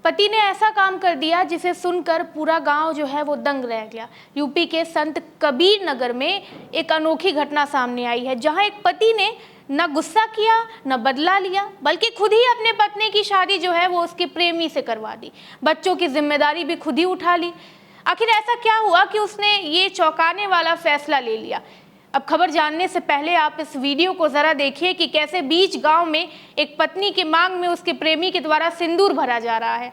पति ने ऐसा काम कर दिया जिसे सुनकर पूरा गांव जो है वो दंग रह गया। यूपी के संत कबीर नगर में एक अनोखी घटना सामने आई है, जहां एक पति ने न गुस्सा किया न बदला लिया, बल्कि खुद ही अपने पत्नी की शादी जो है वो उसके प्रेमी से करवा दी। बच्चों की जिम्मेदारी भी खुद ही उठा ली। आखिर ऐसा क्या हुआ कि उसने ये चौंकाने वाला फैसला ले लिया? अब खबर जानने से पहले आप इस वीडियो को जरा देखिए कि कैसे बीच गांव में एक पत्नी की मांग में उसके प्रेमी के द्वारा सिंदूर भरा जा रहा है।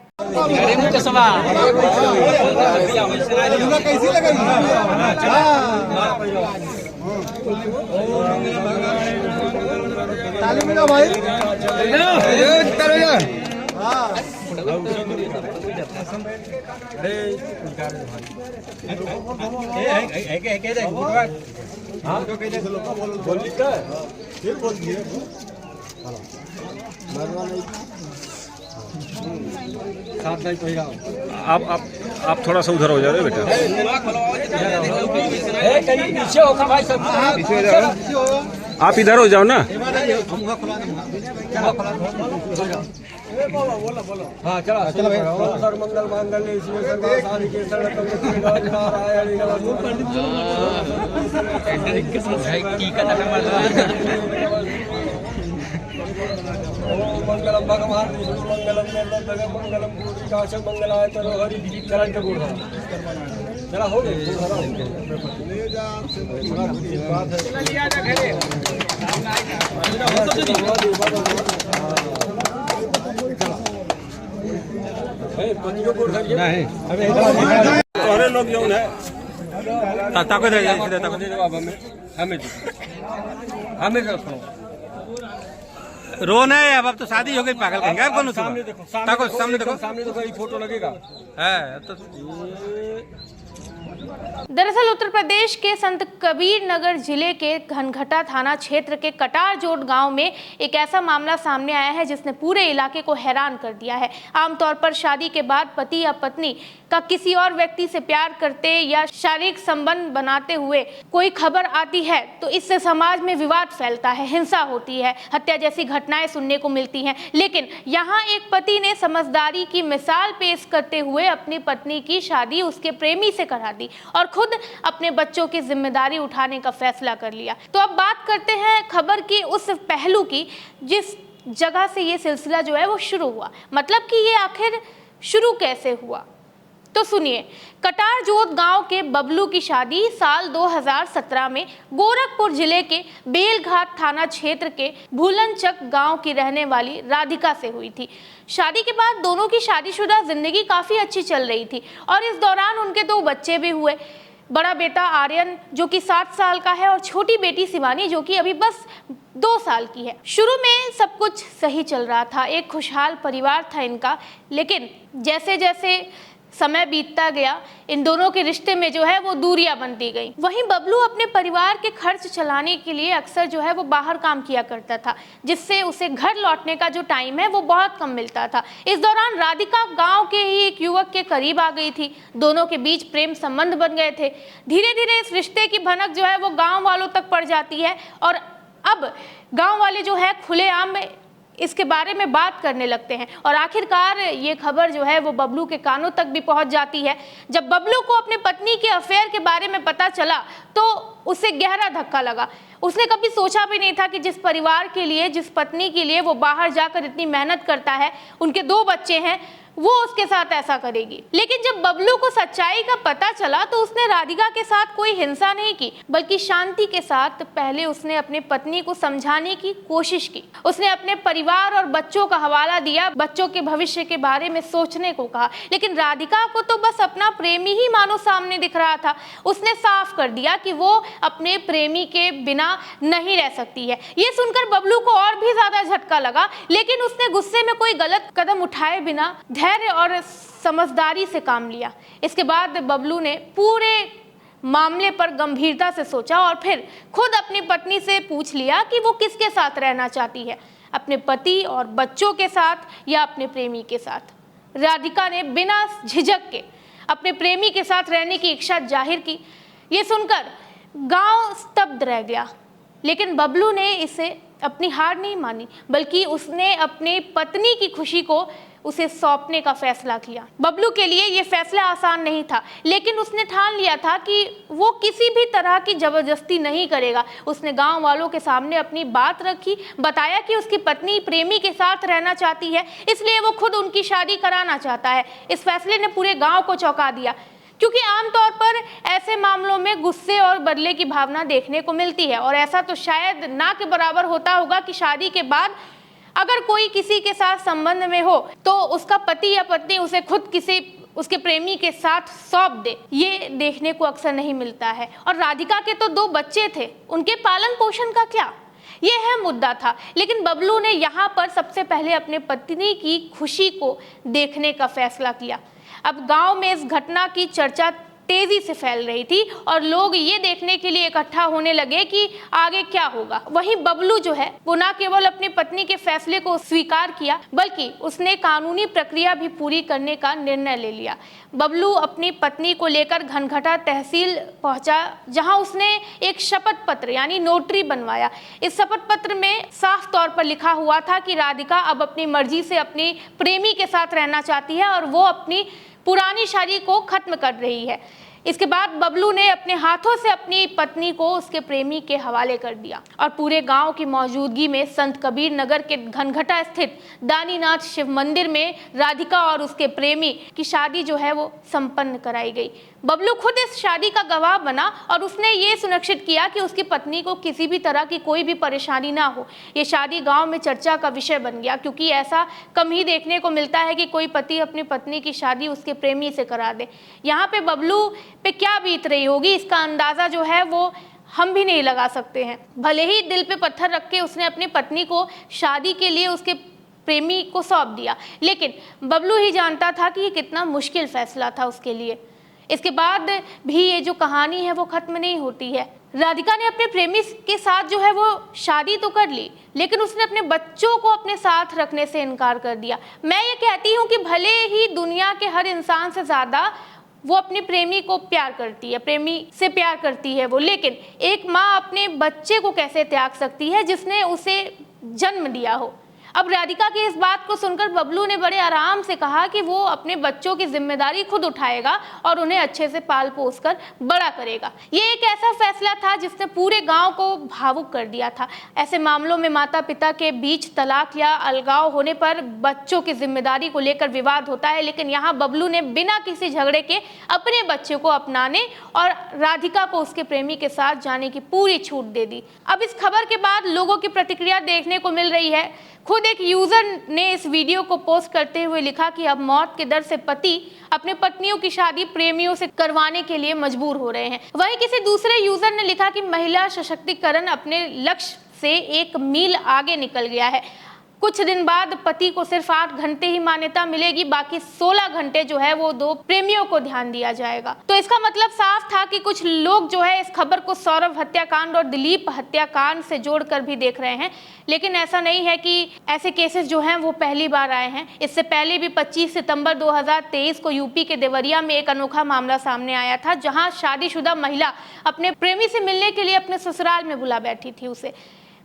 आप थोड़ा सा उधर हो जा रहे बेटा। आप इधर हो जाओ ना। हाँ चला भाई। मंगल मांगल्ये शिवे सर्वासाधिके शरण्ये नारायणे मंगलम भगवान विष्णु मंगलम निर्मल मंगलम पूर्णिकाश मंगलाय तरो हरि चरण के गुण चला हो गए। अरे लोग यूं है ताको दे हमें रोना है। अब तो शादी हो गई, पागल कहेंगे आप कौन? सामने देखो, सामने देखो, सामने देखो, ये फोटो लगेगा है तो। दरअसल उत्तर प्रदेश के संत कबीर नगर जिले के घनघटा थाना क्षेत्र के कटारजोट गांव में एक ऐसा मामला सामने आया है जिसने पूरे इलाके को हैरान कर दिया है। आमतौर पर शादी के बाद पति या पत्नी का किसी और व्यक्ति से प्यार करते या शारीरिक संबंध बनाते हुए कोई खबर आती है तो इससे समाज में विवाद फैलता है, हिंसा होती है, हत्या जैसी घटनाएं सुनने को मिलती हैं। लेकिन यहाँ एक पति ने समझदारी की मिसाल पेश करते हुए अपनी पत्नी की शादी उसके प्रेमी से करा दी और खुद अपने बच्चों की जिम्मेदारी उठाने का फैसला कर लिया। तो अब बात करते हैं खबर की उस पहलू की जिस जगह से ये सिलसिला जो है वो शुरू हुआ। मतलब कि ये आखिर शुरू कैसे हुआ, तो सुनिए। कटारजोत गांव के बबलू की शादी साल 2017 में गोरखपुर जिले के बेलघाट थाना क्षेत्र के भूलनचक गांव की रहने वाली राधिका से हुई थी। शादी के बाद दोनों की शादीशुदा जिंदगी काफी अच्छी चल रही थी और इस दौरान उनके 2 बच्चे भी हुए। बड़ा बेटा आर्यन जो कि 7 साल का है और छोटी बेटी शिवानी जो कि अभी बस 2 साल की है। शुरू में सब कुछ सही चल रहा था, एक खुशहाल परिवार था इनका। लेकिन जैसे जैसे समय बीतता गया इन दोनों के रिश्ते में जो है वो दूरियां बनती गई। वहीं बबलू अपने परिवार के खर्च चलाने के लिए अक्सर जो है वो बाहर काम किया करता था, जिससे उसे घर लौटने का जो टाइम है वो बहुत कम मिलता था। इस दौरान राधिका गांव के ही एक युवक के करीब आ गई थी। दोनों के बीच प्रेम संबंध बन गए थे। धीरे धीरे इस रिश्ते की भनक जो है वो गाँव वालों तक पड़ जाती है और अब गाँव वाले जो है खुलेआम में इसके बारे में बात करने लगते हैं और आखिरकार ये खबर जो है वो बबलू के कानों तक भी पहुंच जाती है। जब बबलू को अपने पत्नी के अफेयर के बारे में पता चला तो उसे गहरा धक्का लगा। उसने कभी सोचा भी नहीं था कि जिस परिवार के लिए, जिस पत्नी के लिए वो बाहर जाकर इतनी मेहनत करता है, उनके 2 बच्चे हैं, वो उसके साथ ऐसा करेगी। लेकिन जब बबलू को सच्चाई का पता चला तो उसने राधिका के साथ कोई हिंसा नहीं की, बल्कि शांति के साथ पहले उसने अपनी पत्नी को समझाने की कोशिश की। उसने अपने परिवार और बच्चों का हवाला दिया, बच्चों के भविष्य के बारे में सोचने को कहा। लेकिन राधिका को तो बस अपना प्रेमी ही मानो सामने दिख रहा था। उसने साफ कर दिया कि वो अपने प्रेमी के बिना नहीं रह सकती है। ये सुनकर बबलू को और भी ज्यादा झटका लगा, लेकिन उसने गुस्से में कोई गलत कदम उठाए बिना धैर्य और समझदारी से काम लिया। इसके बाद बबलू ने पूरे मामले पर गंभीरता से सोचा और फिर खुद अपनी पत्नी से पूछ लिया कि वो किसके साथ रहना चाहती है, अपने पति और बच्चों के साथ या अपने प्रेमी के साथ। राधिका ने बिना झिझक के अपने प्रेमी के साथ रहने की इच्छा जाहिर की। ये सुनकर गांव स्तब्ध रह गया, लेकिन बबलू ने इसे अपनी हार नहीं मानी, बल्कि उसने अपनी पत्नी की खुशी को उसे सौंपने का फैसला किया। बबलू के लिए ये फैसला आसान नहीं था, लेकिन उसने ठान लिया था कि वो किसी भी तरह की जबरदस्ती नहीं करेगा। उसने गांव वालों के सामने अपनी बात रखी, बताया कि उसकी पत्नी प्रेमी के साथ रहना चाहती है, इसलिए वो खुद उनकी शादी कराना चाहता है। इस फैसले ने पूरे गांव को चौंका दिया, क्योंकि आमतौर पर ऐसे मामलों में गुस्से और बदले की भावना देखने को मिलती है, और ऐसा तो शायद ना के बराबर होता होगा कि शादी के बाद अगर कोई किसी के साथ संबंध में हो तो उसका पति या पत्नी उसे खुद किसी उसके प्रेमी के साथ सौंप दे। ये देखने को अक्सर नहीं मिलता है। और राधिका के तो 2 बच्चे थे, उनके पालन पोषण का क्या, ये है मुद्दा था। लेकिन बबलू ने यहाँ पर सबसे पहले अपने पत्नी की खुशी को देखने का फैसला किया। अब गांव में इस घटना की चर्चा तेजी से फैल रही थी और लोग ये देखने के लिए इकट्ठा होने लगे कि आगे क्या होगा। वहीं बबलू जो है वो न केवल अपनी पत्नी के फैसले को स्वीकार किया, बल्कि उसने कानूनी प्रक्रिया भी पूरी करने का निर्णय ले लिया। बबलू अपनी पत्नी को लेकर घनघटा तहसील पहुंचा, जहां उसने एक शपथ पत्र यानी नोटरी बनवाया। इस शपथ पत्र में साफ तौर पर लिखा हुआ था कि राधिका अब अपनी मर्जी से अपनी प्रेमी के साथ रहना चाहती है और वो अपनी पुरानी शादी को खत्म कर रही है। इसके बाद बबलू ने अपने हाथों से अपनी पत्नी को उसके प्रेमी के हवाले कर दिया और पूरे गांव की मौजूदगी में संत कबीर नगर के घनघटा स्थित दानीनाथ शिव मंदिर में राधिका और उसके प्रेमी की शादी जो है वो संपन्न कराई गई। बबलू खुद इस शादी का गवाह बना और उसने ये सुनिश्चित किया कि उसकी पत्नी को किसी भी तरह की कोई भी परेशानी ना हो। ये शादी गांव में चर्चा का विषय बन गया, क्योंकि ऐसा कम ही देखने को मिलता है कि कोई पति अपनी पत्नी की शादी उसके प्रेमी से करा दे। यहाँ पे बबलू पे क्या बीत रही होगी, इसका अंदाजा जो है वो हम भी नहीं लगा सकते हैं। भले ही दिल पे पत्थर रख के उसने अपनी पत्नी को शादी के लिए उसके प्रेमी को सौंप दिया, लेकिन बबलू ही जानता था कि ये कितना मुश्किल फैसला था उसके लिए। इसके बाद भी ये जो कहानी है वो खत्म नहीं होती है। राधिका ने अपने प्रेमी के साथ जो है वो शादी तो कर ली, लेकिन उसने अपने बच्चों को अपने साथ रखने से इनकार कर दिया। मैं ये कहती हूँ कि भले ही दुनिया के हर इंसान से ज़्यादा वो अपने प्रेमी को प्यार करती है, प्रेमी से प्यार करती है वो, लेकिन एक माँ अपने बच्चे को कैसे त्याग सकती है जिसने उसे जन्म दिया हो। अब राधिका की इस बात को सुनकर बबलू ने बड़े आराम से कहा कि वो अपने बच्चों की जिम्मेदारी खुद उठाएगा और उन्हें अच्छे से पाल पोस कर बड़ा करेगा। ये एक ऐसा फैसला था जिसने पूरे गांव को भावुक कर दिया था। ऐसे मामलों में माता पिता के बीच तलाक या अलगाव होने पर बच्चों की जिम्मेदारी को लेकर विवाद होता है, लेकिन यहाँ बबलू ने बिना किसी झगड़े के अपने बच्चे को अपनाने और राधिका को उसके प्रेमी के साथ जाने की पूरी छूट दे दी। अब इस खबर के बाद लोगों की प्रतिक्रिया देखने को मिल रही है। खुद एक यूजर ने इस वीडियो को पोस्ट करते हुए लिखा कि अब मौत के डर से पति अपने पत्नियों की शादी प्रेमियों से करवाने के लिए मजबूर हो रहे हैं। वहीं किसी दूसरे यूजर ने लिखा कि महिला सशक्तिकरण अपने लक्ष्य से 1 मील आगे निकल गया है। कुछ दिन बाद पति को सिर्फ 8 घंटे ही मान्यता मिलेगी, बाकी 16 घंटे जो है वो 2 प्रेमियों को ध्यान दिया जाएगा। तो इसका मतलब साफ था कि कुछ लोग जो है इस खबर को सौरभ हत्याकांड और दिलीप हत्याकांड से जोड़कर भी देख रहे हैं, लेकिन ऐसा नहीं है कि ऐसे केसेस जो हैं वो पहली बार आए हैं। इससे पहले भी 25 सितंबर 2023 को यूपी के देवरिया में एक अनोखा मामला सामने आया था, जहां शादीशुदा महिला अपने प्रेमी से मिलने के लिए अपने ससुराल में बुला बैठी थी। उसे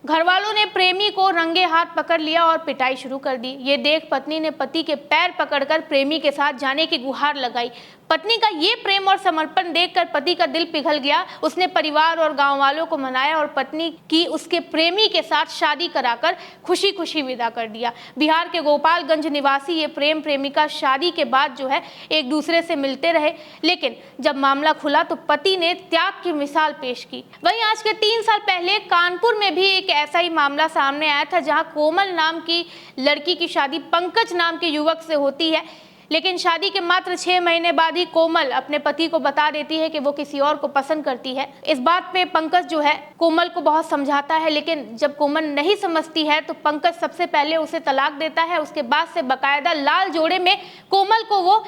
घर वालों ने प्रेमी को रंगे हाथ पकड़ लिया और पिटाई शुरू कर दी। ये देख पत्नी ने पति के पैर पकड़कर प्रेमी के साथ जाने की गुहार लगाई। पत्नी का ये प्रेम और समर्पण देखकर पति का दिल पिघल गया। उसने परिवार और गांव वालों को मनाया और पत्नी की उसके प्रेमी के साथ शादी कराकर खुशी खुशी विदा कर दिया। बिहार के गोपालगंज निवासी ये प्रेम प्रेमिका शादी के बाद जो है एक दूसरे से मिलते रहे, लेकिन जब मामला खुला तो पति ने त्याग की मिसाल पेश की। वहीं आज के 3 साल पहले कानपुर में भी एक ऐसा ही मामला सामने आया था, जहां कोमल नाम की लड़की की शादी पंकज नाम के युवक से होती है, लेकिन शादी के मात्र 6 महीने बाद ही कोमल अपने पति को बता देती है कि वो किसी और को पसंद करती है। इस बात पे पंकज जो है कोमल को बहुत समझाता है, लेकिन जब कोमल नहीं समझती है तो पंकज सबसे पहले उसे तलाक देता है। उसके बाद से बकायदा लाल जोड़े में कोमल को वो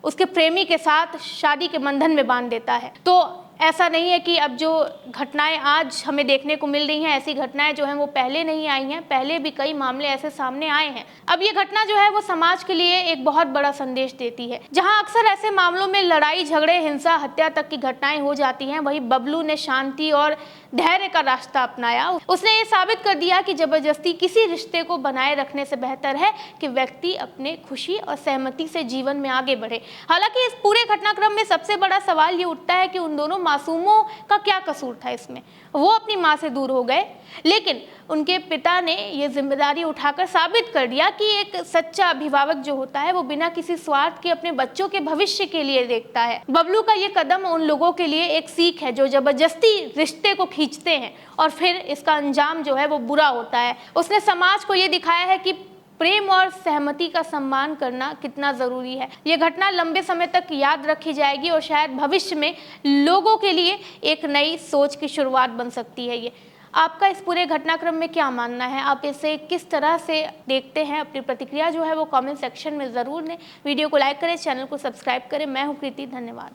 उसके प्रेमी के साथ शादी के बंधन में बांध देता है। तो ऐसा नहीं है कि अब जो घटनाएं आज हमें देखने को मिल रही हैं, ऐसी घटनाएं जो हैं वो पहले नहीं आई हैं, पहले भी कई मामले ऐसे सामने आए हैं। अब ये घटना जो है वो समाज के लिए एक बहुत बड़ा संदेश देती है। जहां अक्सर ऐसे मामलों में लड़ाई झगड़े हिंसा हत्या तक की घटनाएं हो जाती हैं, वहीं बबलू ने शांति और धैर्य का रास्ता अपनाया। उसने ये साबित कर दिया कि जबरदस्ती किसी रिश्ते को बनाए रखने से बेहतर है कि व्यक्ति अपने खुशी और सहमति से जीवन में आगे बढ़े। हालांकि इस पूरे घटनाक्रम में सबसे बड़ा सवाल ये उठता है कि उन दोनों मासूमों का क्या कसूर था इसमें। वो अपनी माँ से दूर हो गए, लेकिन उनके पिता ने ये जिम्मेदारी उठाकर साबित कर दिया कि एक सच्चा अभिभावक जो होता है वो बिना किसी स्वार्थ के अपने बच्चों के भविष्य के लिए देखता है। बबलू का ये कदम उन लोगों के लिए एक सीख है जो जबरदस्ती रिश्ते को खींचते हैं और फिर इसका अंजाम जो है वो बुरा होता है। उसने समाज को ये दिखाया है कि प्रेम और सहमति का सम्मान करना कितना ज़रूरी है। ये घटना लंबे समय तक याद रखी जाएगी और शायद भविष्य में लोगों के लिए एक नई सोच की शुरुआत बन सकती है। ये आपका इस पूरे घटनाक्रम में क्या मानना है? आप इसे किस तरह से देखते हैं? अपनी प्रतिक्रिया जो है वो कमेंट सेक्शन में ज़रूर दें। वीडियो को लाइक करें, चैनल को सब्सक्राइब करें। मैं हूँ कृति, धन्यवाद।